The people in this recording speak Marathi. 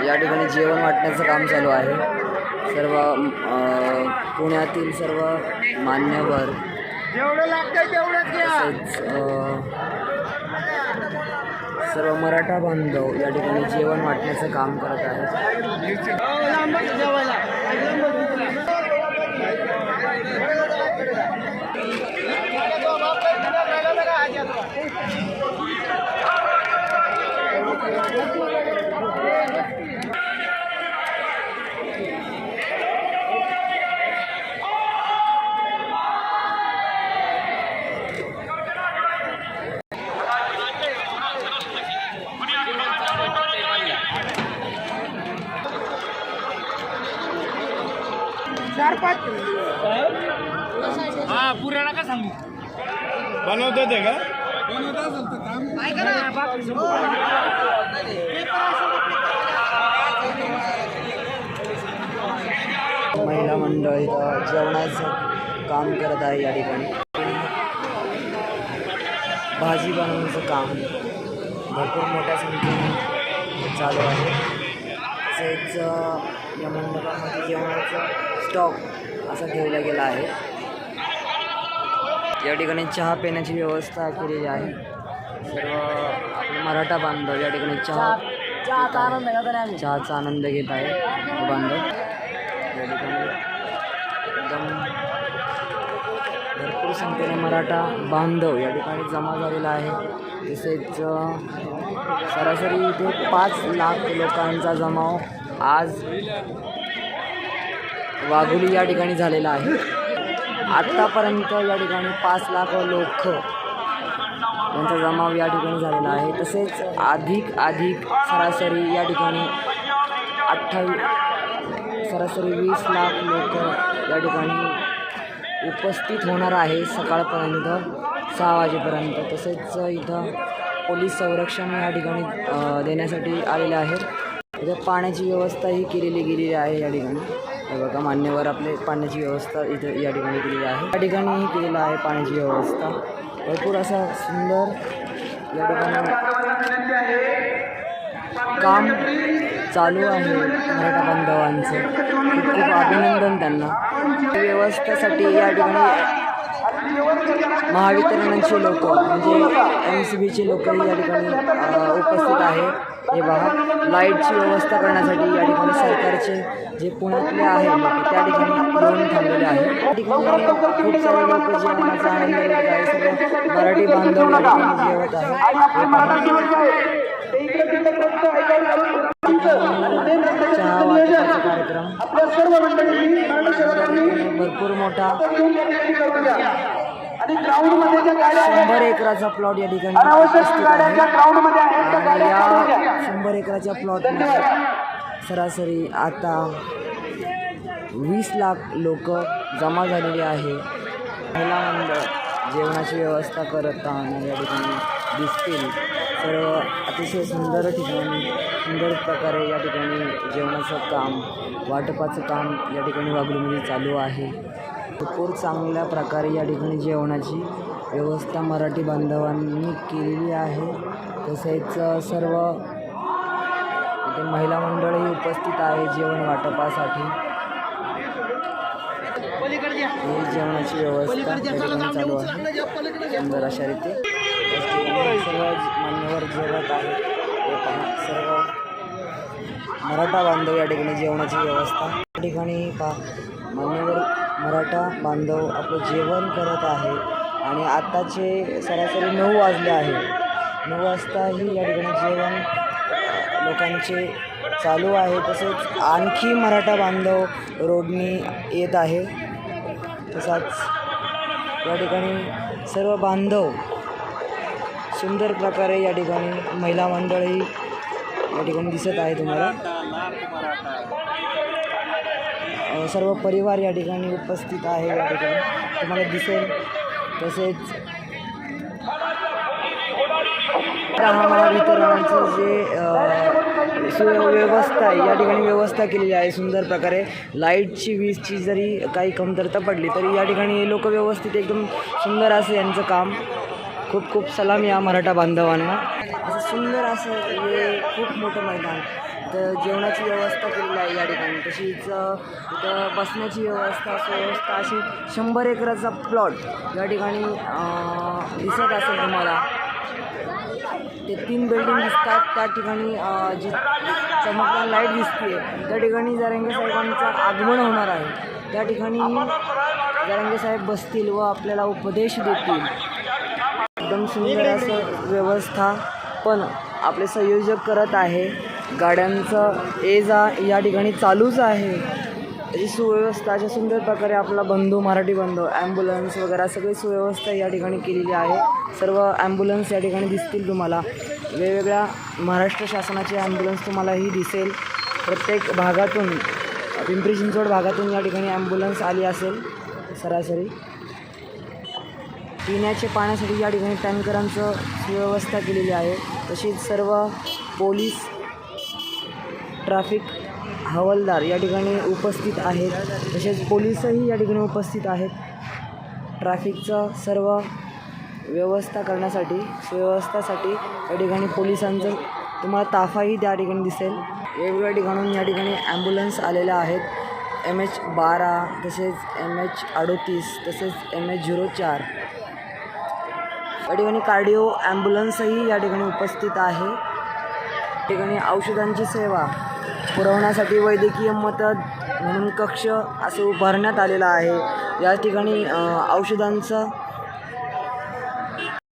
या ठिकाणी जेवण वाटण्याचं काम चालू आहे. सर्व पुण्यातील सर्व मान्यवर तसेच सर्व मराठा बांधव या ठिकाणी जेवण वाटण्याचं काम करत आहेत. पुरा नका सांगू बनवतो ते का महिला मंडळ इथं जेवणाचं काम करत आहे. या ठिकाणी भाजी बनवण्याचं काम भरपूर मोठ्या संख्येने चालू आहे. तसेच या मंडपामध्ये जेवणाचा स्टॉक असा ठेवला गेला आहे. या ठिकाणी चहा पिण्याची व्यवस्था केलेली आहे. सर्व आपले मराठा बांधव या ठिकाणी चहाचा आनंद घेत आहे. बांधव या ठिकाणी एकदम भरपूर संख्येने मराठा बांधव या ठिकाणी जमा झालेला आहे. तसेच सरासरी इथे 5 लाख लोकांचा जमाव आज वाघोली या ठिकाणी झालेला आहे. आत्तापर्यंत या ठिकाणी 5 लाख लोक यांचा जमाव या ठिकाणी झालेला आहे. तसेच अधिक सरासरी या ठिकाणी सरासरी 20 लाख लोक या ठिकाणी उपस्थित होणार आहे सकाळपर्यंत 6 वाजेपर्यंत. तसेच इथं पोलीस संरक्षण या ठिकाणी देण्यासाठी आलेले आहेत. इथं पाण्याची व्यवस्थाही केलेली गेलेली आहे. या ठिकाणी बघा मान्यवर आपले पाण्याची व्यवस्था इथं या ठिकाणी केलेली आहे. या ठिकाणीही केलेलं आहे पाण्याची व्यवस्था. भरपूर असा सुंदर या ठिकाणी काम चालू आहे मराठा बांधवांचं. खूप खूप अभिनंदन त्यांना. व्यवस्थेसाठी या ठिकाणी महावितरणाचे लोक म्हणजे MCBचे लोकही या ठिकाणी उपस्थित आहे. हे पहा लाईटची व्यवस्था करण्यासाठी या ठिकाणी सरकारचे जे पुण्यातले आहे लोक त्या ठिकाणी येऊन थांबलेले आहेत. या ठिकाणी खूप सारे लोक जेवणाचा आनंद घेत आहे. सर्व मराठी बांधव या ठिकाणी जेवत आहे. हे पहा चहा वाटपाचा कार्यक्रम भरपूर मोठा 100 एकराचा प्लॉट या ठिकाणी उपस्थित आहे. आणि या 100 एकराच्या प्लॉटमध्ये सरासरी आता 20 लाख लोक जमा झालेले आहे. महिला मंडळ जेवणाची व्यवस्था करताना या ठिकाणी दिसतील. सर्व अतिशय सुंदर ठिकाणी सुंदर प्रकारे या ठिकाणी जेवणाचं काम वाटपाचं काम या ठिकाणी वाघोलीमध्ये चालू आहे. भरपूर चांगल्या प्रकारे या ठिकाणी जेवणाची व्यवस्था मराठी बांधवांनी केलेली आहे. तसेच सर्व इथे महिला मंडळही उपस्थित आहे जेवण वाटपासाठी. ही जेवणाची व्यवस्था या ठिकाणी चालू आहे सुंदर अशा रीते. सर्व मान्यवर जेवत आहे. हे पहा सर्व मराठा बांधव या ठिकाणी जेवणाची व्यवस्था या ठिकाणी मान्यवर मराठा बांधव आपलं जेवण करत आहे. आणि आत्ताचे सरासरी 9 वाजले आहे. 9 वाजताही या ठिकाणी जेवण लोकांचे चालू आहे. तसेच आणखी मराठा बांधव रोडनी येत आहे. तसाच या ठिकाणी सर्व बांधव सुंदर प्रकारे या ठिकाणी महिला मंडळही या ठिकाणी दिसत आहे तुम्हाला. सर्व परिवार या ठिकाणी उपस्थित आहे या ठिकाणी तुम्हाला दिसेल. तसेच महावितरणाचं जे सुव्यवस्था आहे या ठिकाणी व्यवस्था केलेली आहे सुंदर प्रकारे. लाईटची वीजची जरी काही कमतरता पडली तरी या ठिकाणी हे लोक व्यवस्थित एकदम सुंदर असं यांचं काम. खूप खूप सलाम या मराठा बांधवांना. असं सुंदर असं हे खूप मोठं मैदान. तर जेवणाची व्यवस्था केलेली आहे या ठिकाणी. तशीच इथं बसण्याची व्यवस्था सुव्यवस्था अशी 100 एकराचा प्लॉट या ठिकाणी दिसत असेल तुम्हाला. ते 3 बिल्डिंग दिसतात त्या ठिकाणी जी चमकदार लाईट दिसते त्या ठिकाणी जरांगे साहेबांचं आगमन होणार आहे. त्या ठिकाणी जरांगे साहेब बसतील व आपल्याला उपदेश देतील. एकदम सुंदर असं व्यवस्था पण आपले संयोजक करत आहे. गाड्यांचं ये जा या ठिकाणी चालूच आहे. त्याची सुव्यवस्था अशा सुंदर प्रकारे आपला बंधू मराठी बंधू ॲम्ब्युलन्स वगैरे सगळी सुव्यवस्था या ठिकाणी केलेली आहे. सर्व ॲम्ब्युलन्स या ठिकाणी दिसतील तुम्हाला. वेगवेगळ्या महाराष्ट्र शासनाचे ॲम्ब्युलन्स तुम्हालाही दिसेल. प्रत्येक भागातून पिंपरी चिंचवड भागातून या ठिकाणी ॲम्ब्युलन्स आली असेल सरासरी. पिण्याचे पाण्यासाठी या ठिकाणी टँकरांचं सुव्यवस्था केलेली आहे. तशीच सर्व पोलीस ट्रॅफिक हवालदार या ठिकाणी उपस्थित आहेत. तसेच पोलीसही या ठिकाणी उपस्थित आहेत. ट्रॅफिकचं सर्व व्यवस्था करण्यासाठी सुव्यवस्थासाठी या ठिकाणी पोलिसांचं तुम्हाला ताफाही त्या ठिकाणी दिसेल. वेगवेगळ्या ठिकाणून या ठिकाणी ॲम्ब्युलन्स आलेल्या आहेत. MH12 तसेच MH38 तसेच MH04 या ठिकाणी कार्डिओ ॲम्ब्युलन्सही या ठिकाणी उपस्थित आहे. या ठिकाणी औषधांची सेवा पुरवण्यासाठी वैद्यकीय मदत म्हणून कक्ष असं उभारण्यात आलेला आहे. या ठिकाणी औषधांचं